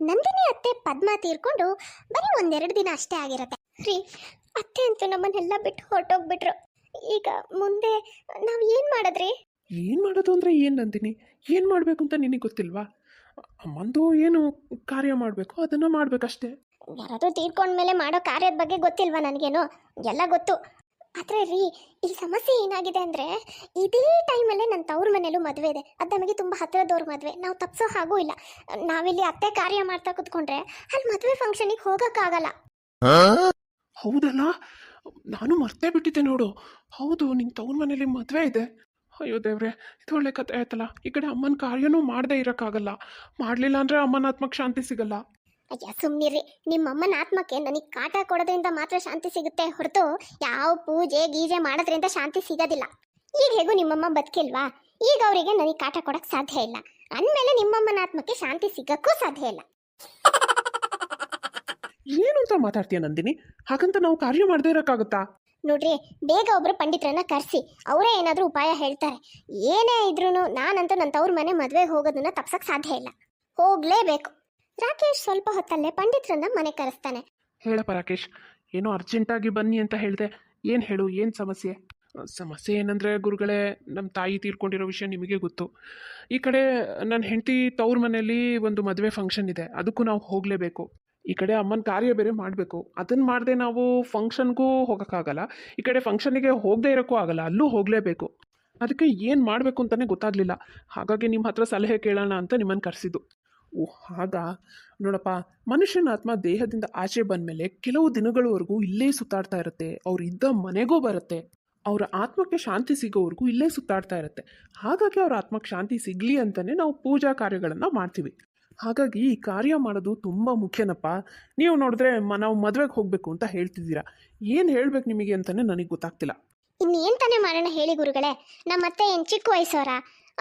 ನಂದಿನಿ ಅತ್ತೆ ಪದ್ಮ ತೀರ್ಕೊಂಡು ಬರೀ ಒಂದೆರಡು ದಿನ ಅಷ್ಟೇ ಆಗಿರತ್ತೆ ರೀ. ಅತ್ತೆ ಅಂತೂ ನಮ್ಮನ್ನೆಲ್ಲ ಬಿಟ್ಟು ಹೊರಟೋಗ್ಬಿಟ್ರು. ಈಗ ಮುಂದೆ ನಾವು ಏನು ಮಾಡಿದ್ರಿ? ಏನು ಮಾಡೋದು ಅಂದರೆ ಏನು ನಂದಿನಿ, ಏನು ಮಾಡಬೇಕು ಅಂತ ನಿನಗೆ ಗೊತ್ತಿಲ್ವಾ? ಅಮ್ಮಂದು ಏನು ಕಾರ್ಯ ಮಾಡಬೇಕು ಅದನ್ನು ಮಾಡಬೇಕಷ್ಟೇ. ಯಾರಾದರೂ ತೀರ್ಕೊಂಡ್ಮೇಲೆ ಮಾಡೋ ಕಾರ್ಯದ ಬಗ್ಗೆ ಗೊತ್ತಿಲ್ವಾ ನನಗೇನು? ಎಲ್ಲ ಗೊತ್ತು. ಆದರೆ ರೀ, ಈ ಸಮಸ್ಯೆ ಏನಾಗಿದೆ ಅಂದರೆ ಇದೇ ಟೈಮಲ್ಲೇ ನನ್ನ ತವ್ರ ಮನೇಲೂ ಮದುವೆ ಇದೆ. ಅದು ನಮಗೆ ತುಂಬ ಹತ್ತಿರದವ್ರ ಮದುವೆ. ನಾವು ತಪ್ಪಿಸೋ ಹಾಗೂ ಇಲ್ಲ. ನಾವಿಲ್ಲಿ ಅತ್ತೆ ಕಾರ್ಯ ಮಾಡ್ತಾ ಕೂತ್ಕೊಂಡ್ರೆ ಅಲ್ಲಿ ಮದುವೆ ಫಂಕ್ಷನಿಗೆ ಹೋಗೋಕ್ಕಾಗಲ್ಲ. ಹೌದಲ್ಲ, ನಾನು ಮರ್ತೇ ಬಿಟ್ಟಿದ್ದೆ ನೋಡು. ಹೌದು, ನಿನ್ನ ತವ್ರ ಮನೇಲಿ ಮದುವೆ ಇದೆ. ಅಯ್ಯೋ ದೇವ್ರೆ, ಇದು ಒಳ್ಳೆ ಕತೆ ಆಯ್ತಲ್ಲ. ಈ ಕಡೆ ಅಮ್ಮನ ಕಾರ್ಯನೂ ಮಾಡದೇ ಇರೋಕ್ಕಾಗಲ್ಲ. ಮಾಡಲಿಲ್ಲ ಅಂದರೆ ಅಮ್ಮನ ಆತ್ಮಕ್ಕೆ ಶಾಂತಿ ಸಿಗಲ್ಲ. ಅಯ್ಯ ಸುಮ್ಮನಿರಿ. ನಿಮ್ಮಮ್ಮನ ಆತ್ಮಕ್ಕೆ ನನಗೆ ಕಾಟ ಕೊಡೋದ್ರಿಂದ ಮಾತ್ರ ಶಾಂತಿ ಸಿಗುತ್ತೆ ಹೊರತು ಯಾವ ಪೂಜೆ ಗೀಜೆ ಮಾಡೋದ್ರಿಂದ ಶಾಂತಿ ಸಿಗೋದಿಲ್ಲ. ಈಗ ಹೇಗೂ ನಿಮ್ಮಮ್ಮ ಬದುಕಿಲ್ವಾ? ಈಗ ಅವರಿಗೆ ನನಗೆ ಕಾಟ ಕೊಡೋಕ್ಕೆ ಸಾಧ್ಯ ಇಲ್ಲ ಅಂದಮೇಲೆ ನಿಮ್ಮಮ್ಮನ ಆತ್ಮಕ್ಕೆ ಶಾಂತಿ ಸಿಗಕ್ಕೂ ಸಾಧ್ಯ ಇಲ್ಲ. ಏನು ಅಂತ ಮಾತಾಡ್ತೀಯ ನಂದಿನಿ? ಹಾಗಂತ ನಾವು ಕಾರ್ಯ ಮಾಡದೇ ಇರೋಕ್ಕಾಗುತ್ತಾ? ನೋಡ್ರಿ, ಬೇಗ ಒಬ್ರು ಪಂಡಿತರನ್ನ ಕರೆಸಿ ಅವರೇ ಏನಾದರೂ ಉಪಾಯ ಹೇಳ್ತಾರೆ. ಏನೇ ಇದ್ರೂ ನಾನಂತೂ ನನ್ನ ತವ್ರ ಮನೆ ಮದುವೆಗೆ ಹೋಗೋದನ್ನ ತಪ್ಸಕ್ಕೆ ಸಾಧ್ಯ ಇಲ್ಲ. ಹೋಗಲೇಬೇಕು. ರಾಕೇಶ್ ಸ್ವಲ್ಪ ಹೊತ್ತಲ್ಲೇ ಪಂಡಿತರನ್ನ ಮನೆ ಕರೆಸ್ತಾನೆ. ಹೇಳಪ್ಪ ರಾಕೇಶ್, ಏನೋ ಅರ್ಜೆಂಟಾಗಿ ಬನ್ನಿ ಅಂತ ಹೇಳಿದೆ. ಏನು ಹೇಳು, ಏನು ಸಮಸ್ಯೆ? ಸಮಸ್ಯೆ ಏನಂದರೆ ಗುರುಗಳೇ, ನಮ್ಮ ತಾಯಿ ತೀರ್ಕೊಂಡಿರೋ ವಿಷಯ ನಿಮಗೆ ಗೊತ್ತು. ಈ ಕಡೆ ನನ್ನ ಹೆಂಡತಿ ತವ್ರ ಮನೆಯಲ್ಲಿ ಒಂದು ಮದುವೆ ಫಂಕ್ಷನ್ ಇದೆ, ಅದಕ್ಕೂ ನಾವು ಹೋಗಲೇಬೇಕು. ಈ ಕಡೆ ಅಮ್ಮನ ಕಾರ್ಯ ಬೇರೆ ಮಾಡಬೇಕು. ಅದನ್ನು ಮಾಡದೆ ನಾವು ಫಂಕ್ಷನ್ಗೂ ಹೋಗೋಕ್ಕಾಗಲ್ಲ. ಈ ಕಡೆ ಫಂಕ್ಷನಿಗೆ ಹೋಗದೆ ಇರೋಕ್ಕೂ ಆಗಲ್ಲ, ಅಲ್ಲೂ ಹೋಗಲೇಬೇಕು. ಅದಕ್ಕೆ ಏನು ಮಾಡಬೇಕು ಅಂತಲೇ ಗೊತ್ತಾಗಲಿಲ್ಲ. ಹಾಗಾಗಿ ನಿಮ್ಮ ಹತ್ರ ಸಲಹೆ ಕೇಳೋಣ ಅಂತ ನಿಮ್ಮನ್ನು ಕರೆಸಿದ್ದು. ಓಹ್ ಹಾಗ ನೋಡಪ್ಪ, ಮನುಷ್ಯನ ಆತ್ಮ ದೇಹದಿಂದ ಆಚೆ ಬಂದಮೇಲೆ ಕೆಲವು ದಿನಗಳವರೆಗೂ ಇಲ್ಲೇ ಸುತ್ತಾಡ್ತಾ ಇರುತ್ತೆ. ಅವ್ರು ಇದ್ದ ಮನೆಗೂ ಬರುತ್ತೆ. ಅವರ ಆತ್ಮಕ್ಕೆ ಶಾಂತಿ ಸಿಗೋವರೆಗೂ ಇಲ್ಲೇ ಸುತ್ತಾಡ್ತಾ ಇರುತ್ತೆ. ಹಾಗಾಗಿ ಅವ್ರ ಆತ್ಮಕ್ಕೆ ಶಾಂತಿ ಸಿಗಲಿ ಅಂತಲೇ ನಾವು ಪೂಜಾ ಕಾರ್ಯಗಳನ್ನು ಮಾಡ್ತೀವಿ. ಹಾಗಾಗಿ ಈ ಕಾರ್ಯ ಮಾಡೋದು ತುಂಬ ಮುಖ್ಯನಪ್ಪ. ನೀವು ನೋಡಿದ್ರೆ ನಾವು ಮದುವೆಗೆ ಹೋಗಬೇಕು ಅಂತ ಹೇಳ್ತಿದ್ದೀರಾ. ಏನು ಹೇಳಬೇಕು ನಿಮಗೆ ಅಂತಲೇ ನನಗೆ ಗೊತ್ತಾಗ್ತಿಲ್ಲ. ಇನ್ನೇನು ತಾನೇ ಮಾಡೋಣ ಹೇಳಿ ಗುರುಗಳೇ? ನಮ್ಮತ್ತೆ ಏನು ಚಿಕ್ಕ ವಯಸ್ಸವರ?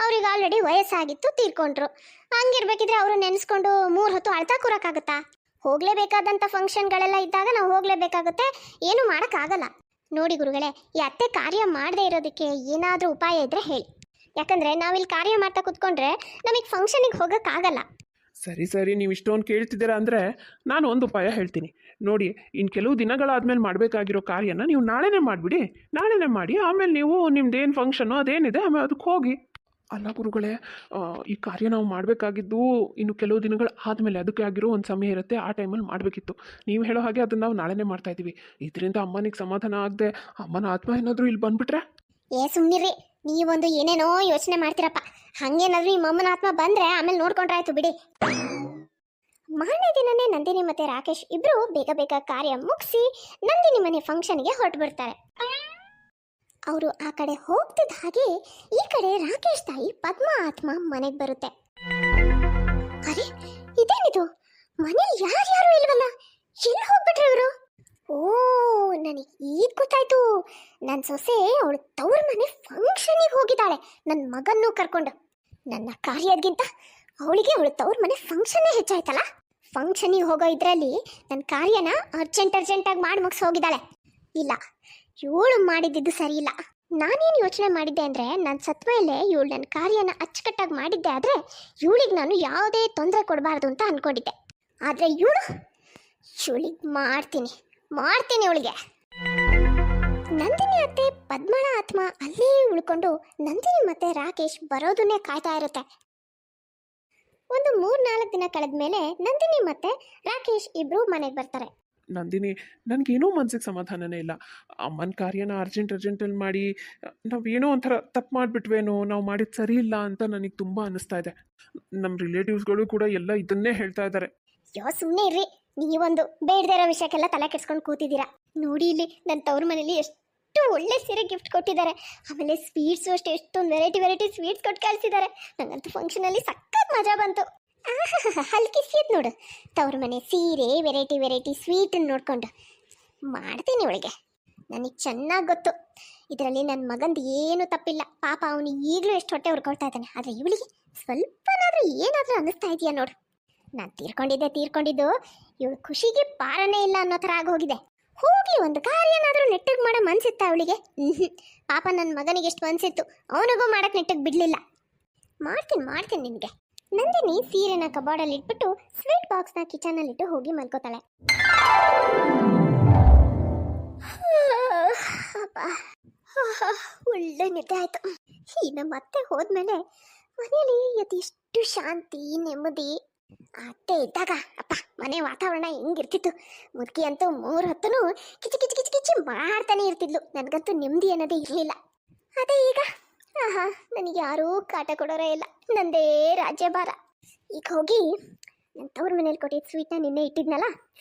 ಅವ್ರಿಗೆ ಆಲ್ರೆಡಿ ವಯಸ್ಸಾಗಿತ್ತು, ತೀರ್ಕೊಂಡ್ರು. ಹಂಗಿರ್ಬೇಕಿದ್ರೆ ಅವರು ನೆನೆಸ್ಕೊಂಡು 3 ಹೊತ್ತು ಅಳ್ತಾ ಕೂರಕ್ಕಾಗುತ್ತಾ? ಹೋಗಲೇಬೇಕಾದಂಥ ಫಂಕ್ಷನ್ಗಳೆಲ್ಲ ಇದ್ದಾಗ ನಾವು ಹೋಗಲೇಬೇಕಾಗುತ್ತೆ. ಏನು ಮಾಡೋಕ್ಕಾಗಲ್ಲ. ನೋಡಿ ಗುರುಗಳೇ, ಈ ಅತ್ತೆ ಕಾರ್ಯ ಮಾಡದೇ ಇರೋದಕ್ಕೆ ಏನಾದರೂ ಉಪಾಯ ಇದ್ದರೆ ಹೇಳಿ. ಯಾಕಂದರೆ ನಾವಿಲ್ಲಿ ಕಾರ್ಯ ಮಾಡ್ತಾ ಕೂತ್ಕೊಂಡ್ರೆ ನಮಗೆ ಫಂಕ್ಷನಿಗೆ ಹೋಗೋಕ್ಕಾಗಲ್ಲ. ಸರಿ, ನೀವು ಇಷ್ಟೊಂದು ಕೇಳ್ತಿದ್ದೀರಾ ಅಂದರೆ ನಾನು ಒಂದು ಉಪಾಯ ಹೇಳ್ತೀನಿ ನೋಡಿ. ಇನ್ನು ಕೆಲವು ದಿನಗಳಾದಮೇಲೆ ಮಾಡಬೇಕಾಗಿರೋ ಕಾರ್ಯನ ನೀವು ನಾಳೆನೇ ಮಾಡಿಬಿಡಿ. ನಾಳೆನೇ ಮಾಡಿ, ಆಮೇಲೆ ನೀವು ನಿಮ್ದೇನು ಫಂಕ್ಷನು ಅದೇನಿದೆ ಆಮೇಲೆ ಅದಕ್ಕೆ ಹೋಗಿ. ಅಲ್ಲ ಗುರುಗಳೇ, ಈ ಕಾರ್ಯ ನಾವು ಮಾಡಬೇಕಾಗಿದ್ದು ಇನ್ನು ಕೆಲವು ದಿನಗಳು ಆದಮೇಲೆ, ಅದಕ್ಕೆ ಆಗಿರೋ ಒಂದು ಸಮಯ ಇರುತ್ತೆ, ಆ ಟೈಮಲ್ಲಿ ಮಾಡಬೇಕಿತ್ತು. ನೀವು ಹೇಳೋ ಹಾಗೆ ಅದನ್ನು ನಾವು ನಾಳೆನೇ ಮಾಡ್ತಾಯಿದ್ದೀವಿ. ಇದರಿಂದ ಅಮ್ಮನಿಗೆ ಸಮಾಧಾನ ಆಗದೆ ಅಮ್ಮನ ಆತ್ಮ ಏನಾದರೂ ಇಲ್ಲಿ ಬಂದುಬಿಟ್ರೆ? ಸುಮ್ಮನಿರಿ, ನೀವೊಂದು ಏನೇನೋ ಯೋಚನೆ ಮಾಡ್ತೀರಪ್ಪ. ಹಂಗೇನಾದ್ರೂ ನಿಮ್ಮ ಅಮ್ಮನ ಆತ್ಮ ಬಂದರೆ ಆಮೇಲೆ ನೋಡ್ಕೊಂಡ್ರಾಯ್ತು ಬಿಡಿ. ಮಾರನೇ ದಿನನೇ ನಂದಿನಿ ಮತ್ತು ರಾಕೇಶ್ ಇಬ್ಬರು ಬೇಗ ಕಾರ್ಯ ಮುಗಿಸಿ ನಂದಿನಿ ಮನೆ ಫಂಕ್ಷನ್ಗೆ ಹೊರಟು ಬಿಡ್ತಾರೆ. ಅವರು ಆ ಕಡೆ ಹೋಗ್ತಿದ್ದ ಹಾಗೆ ಈ ಕಡೆ ರಾಕೇಶ್ ತಾಯಿ ಪದ್ಮ ಆತ್ಮ ಮನೆಗೆ ಬರುತ್ತೆ. ಅರೆ, ಇದೇನಿದು? ಮನೇಲಿ ಯಾರ್ಯಾರು ಇಲ್ವಲ್ಲ, ಎಲ್ಲಿ ಹೋಗ್ಬಿಟ್ರು ಇವರು? ಓ, ನನಗೆ ಈಗ ಗೊತ್ತಾಯ್ತು. ನನ್ನ ಸೊಸೆ ಅವಳು ತವ್ರ ಮನೆ ಫಂಕ್ಷನಿಗೆ ಹೋಗಿದ್ದಾಳೆ, ನನ್ನ ಮಗನ್ನೂ ಕರ್ಕೊಂಡು. ನನ್ನ ಕಾರ್ಯದ್ಗಿಂತ ಅವಳಿಗೆ ಅವಳು ತವ್ರ ಮನೆ ಫಂಕ್ಷನ್ನೇ ಹೆಚ್ಚಾಯ್ತಲ್ಲ. ಫಂಕ್ಷನಿಗೆ ಹೋಗೋ ಇದರಲ್ಲಿ ನನ್ನ ಕಾರ್ಯನ ಅರ್ಜೆಂಟಾಗಿ ಮಾಡಿ ಮುಗಿಸಿ ಹೋಗಿದ್ದಾಳೆ. ಇಲ್ಲ, ಇವಳು ಮಾಡಿದ್ದು ಸರಿ ಇಲ್ಲ. ನಾನೇನು ಯೋಚನೆ ಮಾಡಿದ್ದೆ ಅಂದರೆ, ನಾನು ಸತ್ತ ಮೇಲೆ ಇವಳು ನನ್ನ ಕಾರ್ಯನ ಅಚ್ಚುಕಟ್ಟಾಗಿ ಮಾಡಿದ್ದೆ ಆದರೆ ಇವಳಿಗೆ ನಾನು ಯಾವುದೇ ತೊಂದರೆ ಕೊಡಬಾರ್ದು ಅಂತ ಅಂದ್ಕೊಂಡಿದ್ದೆ. ಆದರೆ ಇವಳಿಗೆ ಮಾಡ್ತೀನಿ ಇವಳಿಗೆ. ನಂದಿನಿ ಅತ್ತೆ ಪದ್ಮಳ ಆತ್ಮ ಅಲ್ಲೇ ಉಳ್ಕೊಂಡು ನಂದಿನಿ ಮತ್ತೆ ರಾಕೇಶ್ ಬರೋದನ್ನೇ ಕಾಯ್ತಾ ಇರುತ್ತೆ. ಒಂದು 3-4 ದಿನ ಕಳೆದ ಮೇಲೆ ನಂದಿನಿ ಮತ್ತೆ ರಾಕೇಶ್ ಇಬ್ರು ಮನೆಗೆ ಬರ್ತಾರೆ. ನಂದಿನಿ, ನನಗೇನೋ ಮನ್ಸಿಗೆ ಸಮಾಧಾನನೇ ಇಲ್ಲ. ಅಮ್ಮನ ಕಾರ್ಯನ ಅರ್ಜೆಂಟಲ್ಲಿ ಮಾಡಿ ನಾವೇನೋ ಒಂಥರ ತಪ್ಪು ಮಾಡಿಬಿಟ್ವೇನೋ, ನಾವು ಮಾಡಿದ್ದು ಸರಿ ಇಲ್ಲ ಅಂತ ನನಗೆ ತುಂಬ ಅನ್ನಿಸ್ತಾ ಇದೆ. ನಮ್ಮ ರಿಲೇಟಿವ್ಸ್ಗಳು ಕೂಡ ಎಲ್ಲ ಇದನ್ನೇ ಹೇಳ್ತಾ ಇದ್ದಾರೆ. ಸುಮ್ಮನೆ ಇರ್ರಿ, ನೀವೊಂದು ಬೇಡದೇ ಇರೋ ವಿಷಯಕ್ಕೆಲ್ಲ ತಲೆ ಕೆಡ್ಸ್ಕೊಂಡು ಕೂತಿದ್ದೀರಾ. ನೋಡಿ, ಇಲ್ಲಿ ನನ್ನ ತವ್ರ ಮನೇಲಿ ಎಷ್ಟು ಒಳ್ಳೆ ಸೀರೆ ಗಿಫ್ಟ್ ಕೊಟ್ಟಿದ್ದಾರೆ. ಆಮೇಲೆ ಸ್ವೀಟ್ಸು ಅಷ್ಟೇ ಎಷ್ಟೊಂದು ವೆರೈಟಿ ಸ್ವೀಟ್ಸ್ ಕೊಟ್ಟು ಕಳಿಸಿದ್ದಾರೆ. ನನಗಂತೂ ಫಂಕ್ಷನಲ್ಲಿ ಸಖತ್ ಮಜಾ ಬಂತು. ಹಲ್ಕಿಸಿದ್ ನೋಡು, ತವ್ರ ಮನೆ ಸೀರೆ ವೆರೈಟಿ ಸ್ವೀಟನ್ನು ನೋಡ್ಕೊಂಡು ಮಾಡ್ತೀನಿ ಅವಳಿಗೆ. ನನಗೆ ಚೆನ್ನಾಗಿ ಗೊತ್ತು ಇದರಲ್ಲಿ ನನ್ನ ಮಗಂದು ಏನೂ ತಪ್ಪಿಲ್ಲ. ಪಾಪ ಅವನು ಈಗಲೂ ಎಷ್ಟು ಹೊಟ್ಟೆ ಹುರ್ಕೊಳ್ತಾ ಇದ್ದಾನೆ. ಆದರೆ ಇವಳಿಗೆ ಸ್ವಲ್ಪನಾದರೂ ಏನಾದರೂ ಅನ್ನಿಸ್ತಾ ಇದೆಯಾ ನೋಡು. ನಾನು ತೀರ್ಕೊಂಡಿದ್ದು ಇವಳು ಖುಷಿಗೆ ಪಾರನೇ ಇಲ್ಲ ಅನ್ನೋ ಥರ ಆಗೋಗಿದೆ. ಹೋಗಿ ಒಂದು ಕಾರ್ಯನಾದರೂ ನೆಟ್ಟಗೆ ಮಾಡೋ ಮನ್ಸಿತ್ತ ಅವಳಿಗೆ? ಪಾಪ ನನ್ನ ಮಗನಿಗೆ ಎಷ್ಟು ಮನ್ಸಿತ್ತು, ಅವನಿಗೂ ಮಾಡೋಕ್ಕೆ ನೆಟ್ಟಗೆ ಬಿಡಲಿಲ್ಲ. ಮಾಡ್ತೀನಿ ನಿನಗೆ. ನಂದಿನಿ ಸೀರೆನ ಕಬೋರ್ಡಲ್ಲಿ ಇಟ್ಬಿಟ್ಟು ಸ್ವೀಟ್ ಬಾಕ್ಸ್ನ ಕಿಚನಲ್ಲಿಟ್ಟು ಹೋಗಿ ಮಲ್ಕೋತಾಳೆ. ಒಳ್ಳೆ ನಿದ್ದೆ ಆಯ್ತು. ಇನ್ನು ಮತ್ತೆ ಹೋದ್ಮೇಲೆ ಮನೆಯಲ್ಲಿ ಅದೆಷ್ಟು ಶಾಂತಿ ನೆಮ್ಮದಿ. ಅತ್ತೆ ಇದ್ದಾಗ ಅಪ್ಪ ಮನೆ ವಾತಾವರಣ ಹೆಂಗಿರ್ತಿತ್ತು. ಮುದುಕಿ ಅಂತೂ 3 ಹೊತ್ತೂ ಕಿಚಿ ಕಿಚಿ ಕಿಚಿ ಕಿಚಿ ಮಾಡ್ತಾನೆ ಇರ್ತಿದ್ಲು. ನನಗಂತೂ ನೆಮ್ಮದಿ ಅನ್ನೋದೇ ಇರಲಿಲ್ಲ. ಅದೇ ಈಗ ಆಹಾ, ನನಗೆ ಯಾರೂ ಕಾಟ ಕೊಡೋರೇ ಇಲ್ಲ. ನಂದೇ ರಾಜ್ಯಭಾರ. ಈಗ ಹೋಗಿ ನನ್ನ ತವ್ರ ಮನೇಲಿ ಕೊಟ್ಟಿದ್ದ ಸ್ವೀಟ್ನ ನಿನ್ನೆ ಇಟ್ಟಿದ್ನಲ್ಲ,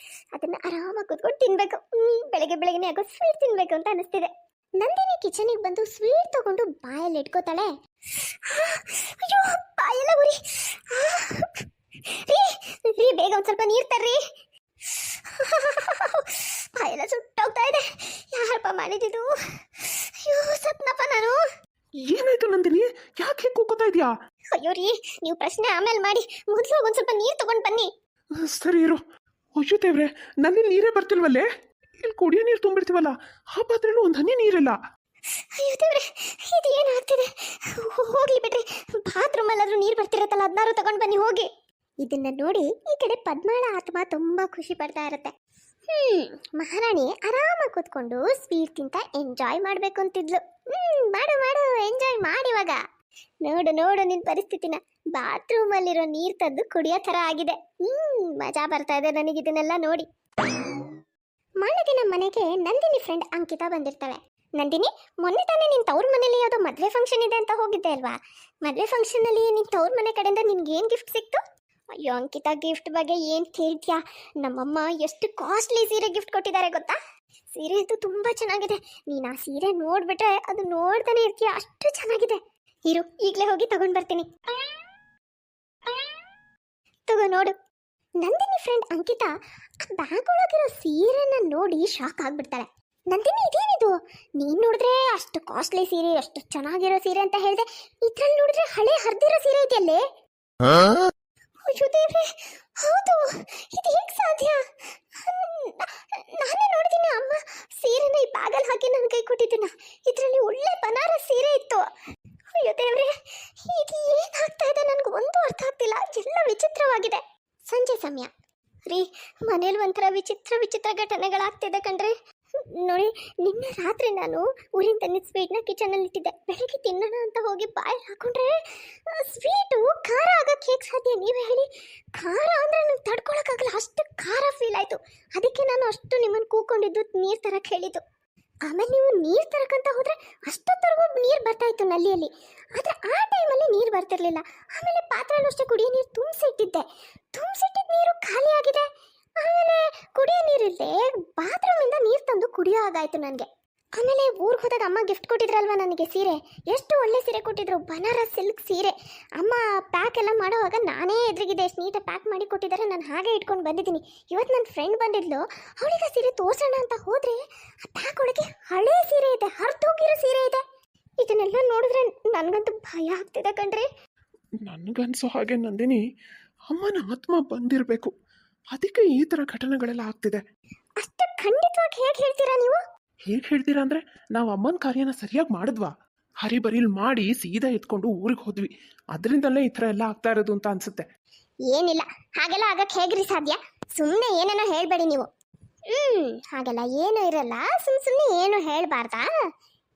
ಅದನ್ನು ಆರಾಮಾಗಿ ಕೂತ್ಕೊಂಡು ತಿನ್ಬೇಕು. ಬೆಳಗ್ಗೆ ಬೆಳಗ್ಗೆನೇ ಆಗೋ ಸ್ವೀಟ್ ತಿನ್ಬೇಕು ಅಂತ ಅನಿಸ್ತಿದೆ. ನಂದಿನಿ ಕಿಚನಿಗೆ ಬಂದು ಸ್ವೀಟ್ ತಗೊಂಡು ಬಾಯಲ್ಲಿ ಇಟ್ಕೋತಾಳೆ. ಅಯ್ಯೋ ಬಾಯೆಲ್ಲ ಉರಿ. ರೀ ಬೇಗ ಒಂದು ಸ್ವಲ್ಪ ನೀರು ತರ್ರಿ. ಬಾಯೆಲ್ಲ ಸುಟ್ಟೋಗ್ತಾ ಇದೆ. ಯಾರಪ್ಪ ಮಾಡಿದ್ದು? ಅಯ್ಯೋ ಸತ್ನಪ್ಪ ನಾನು. ಏನಾಯ್ತು ನಂದಿನಿ, ಯಾಕೆ ಕೂಗೋತಾ ಇದೆಯಾ? ಅಯ್ಯೋ ರೀ, ನೀವು ಪ್ರಶ್ನೆ ಆಮೇಲೆ ಮಾಡಿ, ಮೊದಲು ಒಂದು ಸ್ವಲ್ಪ ನೀರು ತಗೊಂಡು ಬನ್ನಿ. ಸರಿ ಇರು. ಅಯ್ಯೋ ದೇವ್ರೆ, ನಲ್ಲಿ ನೀರೇ ಬರ್ತಿಲ್ವಲ್ಲೇ? ಇಲ್ಲಿ ಕುಡಿಯೋ ನೀರು ತುಂಬಿಡ್ತೀವಲ್ಲ, ಆ ಪಾತ್ರೆನೂ ಒಂದು ಹನಿ ನೀರಿಲ್ಲ. ಅಯ್ಯೋ ದೇವ್ರೆ, ಇದು ಏನಾಗ್ತಿದೆ? ಹೋಗ್ಲಿ ಬಿಡ್ರಿ, ಬಾತ್ರೂಮಲ್ಲಾದ್ರೂ ನೀರು ಬರ್ತಿರತ್ತಲ್ಲ, ಅದನ್ನಾರು ತಗೊಂಡು ಬನ್ನಿ ಹೋಗಿ. ಇದನ್ನ ನೋಡಿ ಈ ಕಡೆ ಪದ್ಮಾಳ ಆತ್ಮ ತುಂಬಾ ಖುಷಿ ಪಡ್ತಾ ಇರುತ್ತೆ. ಮಹಾರಾಣಿ ಆರಾಮಾಗಿ ಕೂತ್ಕೊಂಡು ಸ್ವೀಟ್ ತಿಂತ ಎಂಜಾಯ್ ಮಾಡ್ಬೇಕು ಅಂತಿದ್ಲು. ಮಾಡು ಮಾಡು, ಎಂಜಾಯ್ ಮಾಡಿವಾಗ. ನೋಡು ನೋಡು ನಿನ್ ಪರಿಸ್ಥಿತಿನ. ಬಾತ್ರೂಮ್ ಅಲ್ಲಿರೋ ನೀರ್ ತಂದು ಕುಡಿಯೋ ತರ ಆಗಿದೆ. ಮಜಾ ಬರ್ತಾ ಇದೆ ನನಗೆ ಇದನ್ನೆಲ್ಲ ನೋಡಿ. ಮಾರನೇ ದಿನ ಮನೆಗೆ ನಂದಿನಿ ಫ್ರೆಂಡ್ ಅಂಕಿತಾ ಬಂದಿರ್ತಾಳೆ. ನಂದಿನಿ, ಮೊನ್ನೆ ತಾನೇ ನಿನ್ ತವ್ರ ಮನೇಲಿ ಯಾವುದೋ ಮದ್ವೆ ಫಂಕ್ಷನ್ ಇದೆ ಅಂತ ಹೋಗಿದ್ದೆ ಅಲ್ವಾ? ಮದ್ವೆ ಫಂಕ್ಷನ್ ಅಲ್ಲಿ ನಿನ್ ತವ್ರ ಮನೆ ಕಡೆಯಿಂದ ನಿನ್ಗೆ ಏನ್ ಗಿಫ್ಟ್ ಸಿಕ್ತು? ಅಯ್ಯೋ ಅಂಕಿತಾ, ಗಿಫ್ಟ್ ಬಗ್ಗೆ ಏನ್ ಕೇಳ್ತೀಯಾ? ನಮ್ಮಮ್ಮ ಎಷ್ಟು ಕಾಸ್ಟ್ಲಿ ಸೀರೆ ಗಿಫ್ಟ್ ಕೊಟ್ಟಿದ್ದಾರೆ ಗೊತ್ತಾ? ಸೀರೆ ಅಂತೂ ತುಂಬಾ ಚೆನ್ನಾಗಿದೆ. ನೀನ್ ಆ ಸೀರೆ ನೋಡ್ಬಿಟ್ರೆ ಅದು ನೋಡ್ತಾನೆ ಇರ್ತೀಯ, ಅಷ್ಟು ಚೆನ್ನಾಗಿದೆ. ಇರು, ಈಗಲೇ ಹೋಗಿ ತಗೊಂಡ್ ಬರ್ತೀನಿ. ತಗೋ ನೋಡು. ನಂದಿನಿ ಫ್ರೆಂಡ್ ಅಂಕಿತಾ ಬ್ಯಾಗ್ ಒಳಗಿರೋ ಸೀರೆನ ನೋಡಿ ಶಾಕ್ ಆಗ್ಬಿಡ್ತಾಳೆ. ನಂದಿನಿ, ಇದೇನಿದು? ನೀನ್ ನೋಡಿದ್ರೆ ಅಷ್ಟು ಕಾಸ್ಟ್ಲಿ ಸೀರೆ, ಅಷ್ಟು ಚೆನ್ನಾಗಿರೋ ಸೀರೆ ಅಂತ ಹೇಳಿದೆ. ಇದ್ರಲ್ಲಿ ನೋಡಿದ್ರೆ ಹಳೆ ಹರಿದಿರೋ ಸೀರೆ ಇದೆಯಲ್ಲೇ. ಅಯ್ಯೋ ದೇವ್ರೆ, ಹೌದು, ಇದು ಹೇಗೆ ಸಾಧ್ಯ? ನಾನೇ ನೋಡಿದ್ದೀನಿ ಅಮ್ಮ ಸೀರೆನ ಈ ಬ್ಯಾಗಲ್ಲಿ ಹಾಕಿ ನನ್ನ ಕೈ ಕೊಟ್ಟಿದ್ದನ್ನ. ಇದರಲ್ಲಿ ಒಳ್ಳೆ ಬನಾರಸ್ ಸೀರೆ ಇತ್ತು. ಅಯ್ಯೋ ದೇವ್ರೆ, ಇದು ಏನಾಗ್ತಾ ಇದೆ? ನನಗೆ ಒಂದು ಅರ್ಥ ಆಗ್ತಿಲ್ಲ. ಎಲ್ಲ ವಿಚಿತ್ರವಾಗಿದೆ. ಸಂಜೆ ಸಮಯ ರೀ, ಮನೇಲಿ ಒಂಥರ ವಿಚಿತ್ರ ವಿಚಿತ್ರ ಘಟನೆಗಳಾಗ್ತಿದೆ ಕಣ್ರಿ. ನೋಡಿ, ನಿನ್ನೆ ರಾತ್ರಿ ನಾನು ಊರಿನ ತಂದಿದ್ದ ಸ್ವೀಟ್ನ ಕಿಚನಲ್ಲಿ ಇಟ್ಟಿದ್ದೆ. ಬೆಳಗ್ಗೆ ತಿನ್ನೋಣ ಅಂತ ಹೋಗಿ ಬಾಯಲ್ಲಿ ಹಾಕೊಂಡ್ರೆ ಸ್ವೀಟು ಖಾರ ಆಗಕ್ಕೆ ಹೇಗೆ ಸಾಧ್ಯ ನೀವೇ ಹೇಳಿ? ಖಾರ ಅಂದರೆ ನಂಗೆ ತಡ್ಕೊಳಕ್ಕಾಗಲ್ಲ, ಅಷ್ಟು ಖಾರ ಫೀಲ್ ಆಯಿತು. ಅದಕ್ಕೆ ನಾನು ಅಷ್ಟು ನಿಮ್ಮನ್ನು ಕೂಕೊಂಡಿದ್ದು ನೀರು ತರಕ್ಕೆ ಹೇಳಿದ್ದು. ಆಮೇಲೆ ನೀವು ನೀರು ತರಕಂತ ಹೋದರೆ ಅಷ್ಟೊತ್ತರೆಗೂ ನೀರು ಬರ್ತಾ ಇತ್ತು ನಲ್ಲಿಯಲ್ಲಿ. ಆದರೆ ಆ ಟೈಮಲ್ಲಿ ನೀರು ಬರ್ತಿರ್ಲಿಲ್ಲ. ಆಮೇಲೆ ಪಾತ್ರೆಯಲ್ಲೂ ಅಷ್ಟೇ ಕುಡಿಯೋ ನೀರು ತುಂಬಿಸಿಟ್ಟಿದ್ದೆ. ತುಂಬಿಸಿಟ್ಟಿದ್ದ ನೀರು ಖಾಲಿ ಆಗಿದೆ. ಆಮೇಲೆ ಕುಡಿಯೋ ನೀರಿಲ್ಲದೆ ಬಾತ್ರೂಮಿಂದ ನೀರು ತಂದು ಕುಡಿಯೋ ಹಾಗಾಯಿತು ನನಗೆ. ಆಮೇಲೆ ಊರಿಗೆ ಹೋದಾಗ ಅಮ್ಮ ಗಿಫ್ಟ್ ಕೊಟ್ಟಿದ್ರಲ್ವ ನನಗೆ ಸೀರೆ, ಎಷ್ಟು ಒಳ್ಳೆ ಸೀರೆ ಕೊಟ್ಟಿದ್ರು, ಬನಾರಸ್ ಸಿಲ್ಕ್ ಸೀರೆ. ಅಮ್ಮ ಪ್ಯಾಕ್ ಎಲ್ಲ ಮಾಡೋವಾಗ ನಾನೇ ಎದುರಿಗಿದೆ, ಎಷ್ಟು ನೀಟಾಗಿ ಪ್ಯಾಕ್ ಮಾಡಿ ಕೊಟ್ಟಿದ್ದಾರೆ. ನಾನು ಹಾಗೆ ಇಟ್ಕೊಂಡು ಬಂದಿದ್ದೀನಿ. ಇವತ್ತು ನನ್ನ ಫ್ರೆಂಡ್ ಬಂದಿದ್ಲು, ಅವಳಿಗೆ ಸೀರೆ ತೋರಿಸೋಣ ಅಂತ ಹೋದರೆ ಆ ಪ್ಯಾಕ್ ಒಳಗೆ ಹಳೆ ಸೀರೆ ಇದೆ, ಹರಿದೋಗಿರೋ ಸೀರೆ ಇದೆ. ಇದನ್ನೆಲ್ಲ ನೋಡಿದ್ರೆ ನನಗಂತೂ ಭಯ ಆಗ್ತಿದೆ ಕಣ್ರಿ. ನನಗನ್ಸೋ ಹಾಗೆ ನಂದಿನಿ, ಅಮ್ಮನ ಆತ್ಮ ಬಂದಿರಬೇಕು, ಅದಕ್ಕೆ ಈ ಥರ ಘಟನೆಗಳೆಲ್ಲ ಆಗ್ತಿದೆ. ಅಷ್ಟು ಖಂಡಿತವಾಗಿ ಹೇಗೆ ಹೇಳ್ತೀರಾ ನೀವು? ಹೇಗೆ ಹೇಳ್ತೀರಾ ಅಂದರೆ, ನಾವು ಅಮ್ಮನ ಕಾರ್ಯನ ಸರಿಯಾಗಿ ಮಾಡಿದ್ವಾ? ಹರಿಬರಿಲ್ ಮಾಡಿ ಸೀದಾ ಎತ್ಕೊಂಡು ಊರಿಗೆ ಹೋದ್ವಿ. ಅದರಿಂದಲೇ ಈ ಥರ ಎಲ್ಲ ಆಗ್ತಾ ಇರೋದು ಅಂತ ಅನ್ಸುತ್ತೆ. ಏನಿಲ್ಲ, ಹಾಗೆಲ್ಲ ಆಗಕ್ಕೆ ಹೇಗ್ರಿ ಸಾಧ್ಯ? ಸುಮ್ಮನೆ ಏನೇನೋ ಹೇಳಬೇಡಿ ನೀವು. ಹಾಗೆಲ್ಲ ಏನೂ ಇರಲ್ಲ. ಸುಮ್ಮನೆ ಏನು ಹೇಳಬಾರ್ದಾ?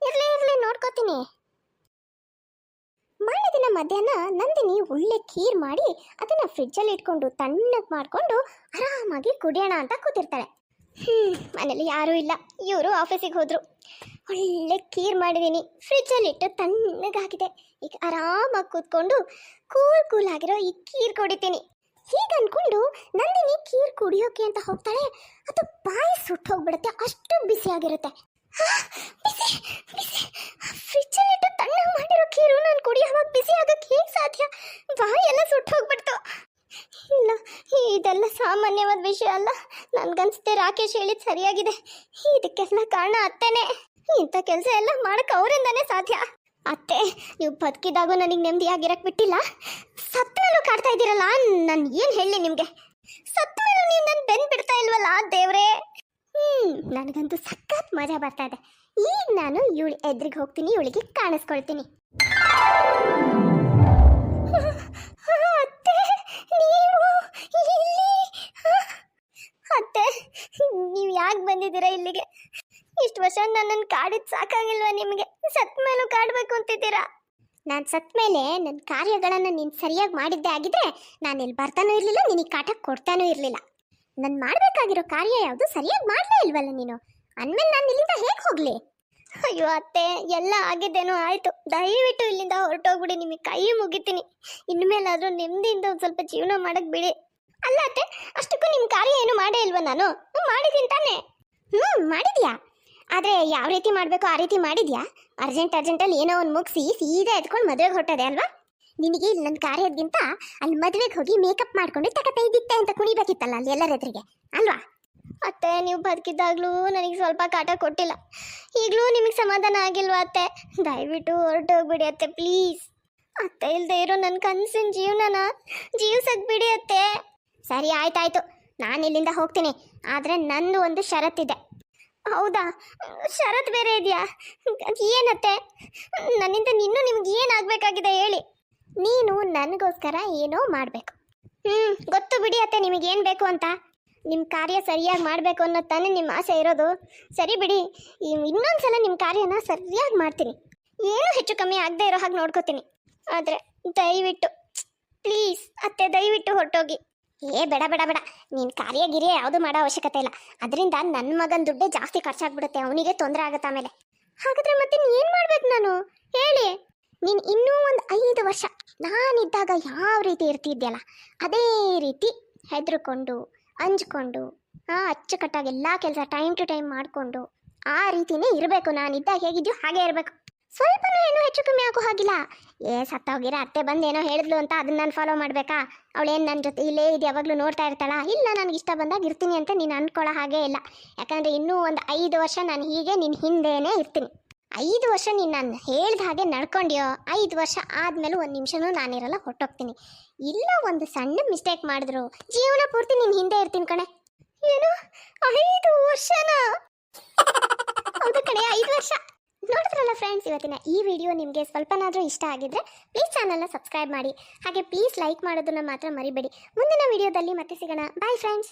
ಇರ್ಲಿ ನೋಡ್ಕೋತೀನಿ. ಮಾರನೇ ದಿನ ಮಧ್ಯಾಹ್ನ ನಂದಿನಿ ಒಳ್ಳೆ ಖೀರ್ ಮಾಡಿ ಅದನ್ನ ಫ್ರಿಜ್ಜಲ್ಲಿ ಇಟ್ಕೊಂಡು ತಣ್ಣಗೆ ಮಾಡಿಕೊಂಡು ಆರಾಮಾಗಿ ಕುಡಿಯೋಣ ಅಂತ ಕೂತಿರ್ತಾಳೆ. ಮನೇಲಿ ಯಾರೂ ಇಲ್ಲ, ಇವರು ಆಫೀಸಿಗೆ ಹೋದ್ರು. ಒಳ್ಳೆ ಖೀರ್ ಮಾಡಿದ್ದೀನಿ, ಫ್ರಿಜ್ಜಲ್ಲಿ ಇಟ್ಟು ತಣ್ಣಗಾಗಿದೆ. ಈಗ ಆರಾಮಾಗಿ ಕೂತ್ಕೊಂಡು ಕೂಲ್ ಆಗಿರೋ ಈ ಖೀರ್ ಕುಡಿತೀನಿ. ಹೀಗೆ ಅನ್ಕೊಂಡು ನಂದಿನಿ ಖೀರ್ ಕುಡಿಯೋಕೆ ಅಂತ ಹೋಗ್ತಾಳೆ. ಅದು ಬಾಯಿ ಸುಟ್ಟು ಹೋಗ್ಬಿಡುತ್ತೆ, ಅಷ್ಟು ಬಿಸಿಯಾಗಿರುತ್ತೆ. ಫ್ರಿಜ್ಜಲ್ಲಿ ಇಟ್ಟು ತಣ್ಣಗೆ ಮಾಡಿರೋ ಖೀರು ನಾನು ಕುಡಿಯೋವಾಗ ಬಿಸಿ ಆಗಕ್ಕೆ ಹೇಗೆ ಸಾಧ್ಯ? ಬಾಯಿ ಎಲ್ಲ ಸುಟ್ಟು ಹೋಗ್ಬಿಡ್ತು. ಇಲ್ಲ, ಇದೆಲ್ಲ ಸಾಮಾನ್ಯವಾದ ವಿಷಯ ಅಲ್ಲ. ನನ್ಗನ್ಸುತ್ತೆ ರಾಕೇಶ್ ಹೇಳಿದ್ ಸರಿಯಾಗಿದೆ. ಇದಕ್ಕೆಲ್ಲ ಕಾರಣ ಅತ್ತೆನೇ. ಇಂಥ ಕೆಲಸ ಎಲ್ಲ ಮಾಡಕ್ಕೆ ಅವರಿಂದಾನೇ ಸಾಧ್ಯ. ಅತ್ತೆ, ನೀವು ಬದುಕಿದಾಗೂ ನನಗೆ ನೆಮ್ಮದಿಯಾಗಿರಕ್ಕೆ ಬಿಟ್ಟಿಲ್ಲ. ಸತ್ತ ಮೇಲೂ ಕಾಡ್ತಾ ಇದ್ದೀರಲ್ಲ, ನಾನು ಏನು ಹೇಳಿ ನಿಮಗೆ? ಸತ್ತ ಮೇಲೂ ನೀವು ನನ್ನ ಬೆನ್ನು ಬಿಡ್ತಾ ಇಲ್ವಲ್ಲ ದೇವ್ರೇ. ನನಗಂತೂ ಸಖತ್ ಮಜಾ ಬರ್ತಾ ಇದೆ. ಈಗ ನಾನು ಇವಳು ಎದುರಿಗೆ ಹೋಗ್ತೀನಿ, ಇವಳಿಗೆ ಕಾಣಿಸ್ಕೊಳ್ತೀನಿ. ಅತ್ತೆ, ನನ್ನನ್ನು ಕಾಡಿದ್ ಸಾಕಾಗಿಲ್ವಾ ನಿಮಗೆ? ಸತ್ ಮೇಲೂ ಕಾಡ್ಬೇಕು ಅಂತಿದ್ದೀರಾ? ನಾನು ಸತ್ ಮೇಲೆ ನನ್ನ ಕಾರ್ಯಗಳನ್ನು ನೀನು ಸರಿಯಾಗಿ ಮಾಡಿದ್ದೆ ಆಗಿದ್ರೆ ನಾನು ಇಲ್ಲಿ ಬರ್ತಾನೂ ಇರಲಿಲ್ಲ, ನಿನಗೆ ಕಾಟ ಕೊಡ್ತಾನೂ ಇರಲಿಲ್ಲ. ನಾನು ಮಾಡಬೇಕಾಗಿರೋ ಕಾರ್ಯ ಯಾವುದು ಸರಿಯಾಗಿ ಮಾಡಲೇ ಇಲ್ವಲ್ಲ ನೀನು. ಅಂದಮೇಲೆ ನಾನು ಇಲ್ಲಿಂದ ಹೇಗೆ ಹೋಗಲಿ? ಅಯ್ಯೋ ಅತ್ತೆ, ಎಲ್ಲ ಆಗಿದ್ದೇನೋ ಆಯಿತು, ದಯವಿಟ್ಟು ಇಲ್ಲಿಂದ ಹೊರಟೋಗ್ಬಿಡಿ. ನಿಮಗೆ ಕೈ ಮುಗಿತೀನಿ. ಇನ್ಮೇಲಾದರೂ ನೆಮ್ಮದಿಯಿಂದ ಒಂದು ಸ್ವಲ್ಪ ಜೀವನ ಮಾಡಕ್ಕೆ ಬಿಡಿ. ಅಲ್ಲ ಅತ್ತೆ, ಅಷ್ಟಕ್ಕೂ ನಿಮ್ಮ ಕಾರ್ಯ ಏನು ಮಾಡೇ ಇಲ್ವಾ? ನಾನು ಮಾಡಿದ್ದೀನಿ ತಾನೇ. ಮಾಡಿದ್ಯಾ? ಆದರೆ ಯಾವ ರೀತಿ ಮಾಡಬೇಕು ಆ ರೀತಿ ಮಾಡಿದ್ಯಾ? ಅರ್ಜೆಂಟಲ್ಲಿ ಏನೋ ಒಂದು ಮುಗಿಸಿ ಸೀದಾ ಎತ್ಕೊಂಡು ಮದುವೆಗೆ ಹೊರಟದೆ ಅಲ್ವಾ? ನಿನಗೆ ಇಲ್ಲಿ ನನ್ನ ಕಾರ್ಯಕ್ಕಿಂತ ಅಲ್ಲಿ ಮದುವೆಗೆ ಹೋಗಿ ಮೇಕಪ್ ಮಾಡ್ಕೊಂಡು ತಕತೈದಿತ್ತೆ ಅಂತ ಕುಣಿಬೇಕಿತ್ತಲ್ಲ ಅಲ್ಲಿ ಎಲ್ಲರ ಎದುರಿಗೆ ಅಲ್ವಾ? ಅತ್ತೆ, ನೀವು ಬದುಕಿದ್ದಾಗಲೂ ನನಗೆ ಸ್ವಲ್ಪ ಕಾಟ ಕೊಟ್ಟಿಲ್ಲ, ಈಗಲೂ ನಿಮಗೆ ಸಮಾಧಾನ ಆಗಿಲ್ವಾ ಅತ್ತೆ? ದಯವಿಟ್ಟು ಹೊರಟೋಗ್ಬಿಡಿ ಅತ್ತೆ, ಪ್ಲೀಸ್. ಅತ್ತೆ ಇಲ್ಲದೆ ಇರೋ ನನ್ನ ಕನಸಿನ ಜೀವನನ ಜೀವಿಸಕ್ಕೆ ಬಿಡಿ ಅತ್ತೆ. ಸರಿ, ಆಯ್ತಾಯ್ತು, ನಾನು ಇಲ್ಲಿಂದ ಹೋಗ್ತೀನಿ. ಆದರೆ ನಂದು ಒಂದು ಷರತ್ತಿದೆ. ಹೌದಾ? ಷರತ್ತು ಬೇರೆ ಇದೆಯಾ? ಏನತ್ತೆ? ನನ್ನಿಂದ ಇನ್ನೂ ನಿಮ್ಗೆ ಏನಾಗಬೇಕಾಗಿದೆ ಹೇಳಿ. ನೀನು ನನಗೋಸ್ಕರ ಏನೋ ಮಾಡಬೇಕು. ಗೊತ್ತು ಬಿಡಿ ಅತ್ತೆ ನಿಮಗೇನು ಬೇಕು ಅಂತ. ನಿಮ್ಮ ಕಾರ್ಯ ಸರಿಯಾಗಿ ಮಾಡಬೇಕು ಅನ್ನೋದು ತಾನೇ ನಿಮ್ಮ ಆಸೆ ಇರೋದು. ಸರಿ ಬಿಡಿ, ಇನ್ನೊಂದ್ಸಲ ನಿಮ್ಮ ಕಾರ್ಯನ ಸರಿಯಾಗಿ ಮಾಡ್ತೀನಿ. ಏನೂ ಹೆಚ್ಚು ಕಮ್ಮಿ ಆಗದೆ ಇರೋ ಹಾಗೆ ನೋಡ್ಕೋತೀನಿ. ಆದರೆ ದಯವಿಟ್ಟು ಪ್ಲೀಸ್ ಅತ್ತೆ, ದಯವಿಟ್ಟು ಹೊರಟೋಗಿ. ಬೇಡ ಬೇಡ ಬೇಡ, ನೀನು ಕಾರ್ಯಗಿರಿಯ ಯಾವುದು ಮಾಡೋ ಅವಶ್ಯಕತೆ ಇಲ್ಲ. ಅದರಿಂದ ನನ್ನ ಮಗನ ದುಡ್ಡೇ ಜಾಸ್ತಿ ಖರ್ಚಾಗ್ಬಿಡುತ್ತೆ, ಅವನಿಗೆ ತೊಂದರೆ ಆಗುತ್ತೆ ಆಮೇಲೆ. ಹಾಗಾದರೆ ಮತ್ತೆ ಏನು ಮಾಡ್ಬೇಕು ನಾನು ಹೇಳಿ? ನೀನು ಇನ್ನೂ ಒಂದು 5 ವರ್ಷ ನಾನಿದ್ದಾಗ ಯಾವ ರೀತಿ ಇರ್ತಿದ್ಯಲ್ಲ ಅದೇ ರೀತಿ ಹೆದರ್ಕೊಂಡು ಅಂಜ್ಕೊಂಡು ಅಚ್ಚುಕಟ್ಟಾಗಿ ಎಲ್ಲ ಕೆಲಸ ಟೈಮ್ ಟು ಟೈಮ್ ಮಾಡಿಕೊಂಡು ಆ ರೀತಿನೇ ಇರಬೇಕು. ನಾನಿದ್ದಾಗ ಹೇಗಿದ್ಯೋ ಹಾಗೆ ಇರಬೇಕು. ಸ್ವಲ್ಪನೂ ಏನೂ ಹೆಚ್ಚು ಕಮ್ಮಿ ಆಗೋ ಹಾಗಿಲ್ಲ. ಸತ್ತೋಗಿರೋ ಅತ್ತೆ ಬಂದೇನೋ ಹೇಳಿದ್ಲು ಅಂತ ಅದನ್ನ ನಾನು ಫಾಲೋ ಮಾಡಬೇಕಾ? ಅವಳೇನು ನನ್ನ ಜೊತೆ ಇಲ್ಲೇ ಇದು ಯಾವಾಗಲೂ ನೋಡ್ತಾ ಇರ್ತಾಳ? ಇಲ್ಲ, ನನಗೆ ಇಷ್ಟ ಬಂದಾಗ ಇರ್ತೀನಿ ಅಂತ ನೀನು ಅಂದ್ಕೊಳ್ಳೋ ಹಾಗೆ ಇಲ್ಲ. ಯಾಕಂದರೆ ಇನ್ನೂ ಒಂದು 5 ವರ್ಷ ನಾನು ಹೀಗೆ ನಿನ್ನ ಹಿಂದೆನೇ ಇರ್ತೀನಿ. 5 ವರ್ಷ ನೀನು ನಾನು ಹೇಳ್ದ ಹಾಗೆ ನಡ್ಕೊಂಡ್ಯೋ, 5 ವರ್ಷ ಆದಮೇಲೂ 1 ನಿಮಿಷನೂ ನಾನಿರಲ್ಲ, ಹೊರಟೋಗ್ತೀನಿ. ಇಲ್ಲ ಒಂದು ಸಣ್ಣ ಮಿಸ್ಟೇಕ್ ಮಾಡಿದ್ರು ಜೀವನ ಪೂರ್ತಿ ನಿನ್ನ ಹಿಂದೆ ಇರ್ತೀನಿ ಕಣೆ. ಏನು 5 ವರ್ಷನಾ? ಹೌದು ಕಣೆ, 5 ವರ್ಷ. ನೋಡಿದ್ರಲ್ಲ ಫ್ರೆಂಡ್ಸ್, ಇವತ್ತಿನ ಈ ವಿಡಿಯೋ ನಿಮಗೆ ಸ್ವಲ್ಪನಾದರೂ ಇಷ್ಟ ಆಗಿದ್ರೆ ಪ್ಲೀಸ್ ಚಾನಲ್ನ ಸಬ್ಸ್ಕ್ರೈಬ್ ಮಾಡಿ. ಹಾಗೆ ಪ್ಲೀಸ್ ಲೈಕ್ ಮಾಡೋದನ್ನು ಮಾತ್ರ ಮರಿಬೇಡಿ. ಮುಂದಿನ ವಿಡಿಯೋದಲ್ಲಿ ಮತ್ತೆ ಸಿಗೋಣ. Bye friends.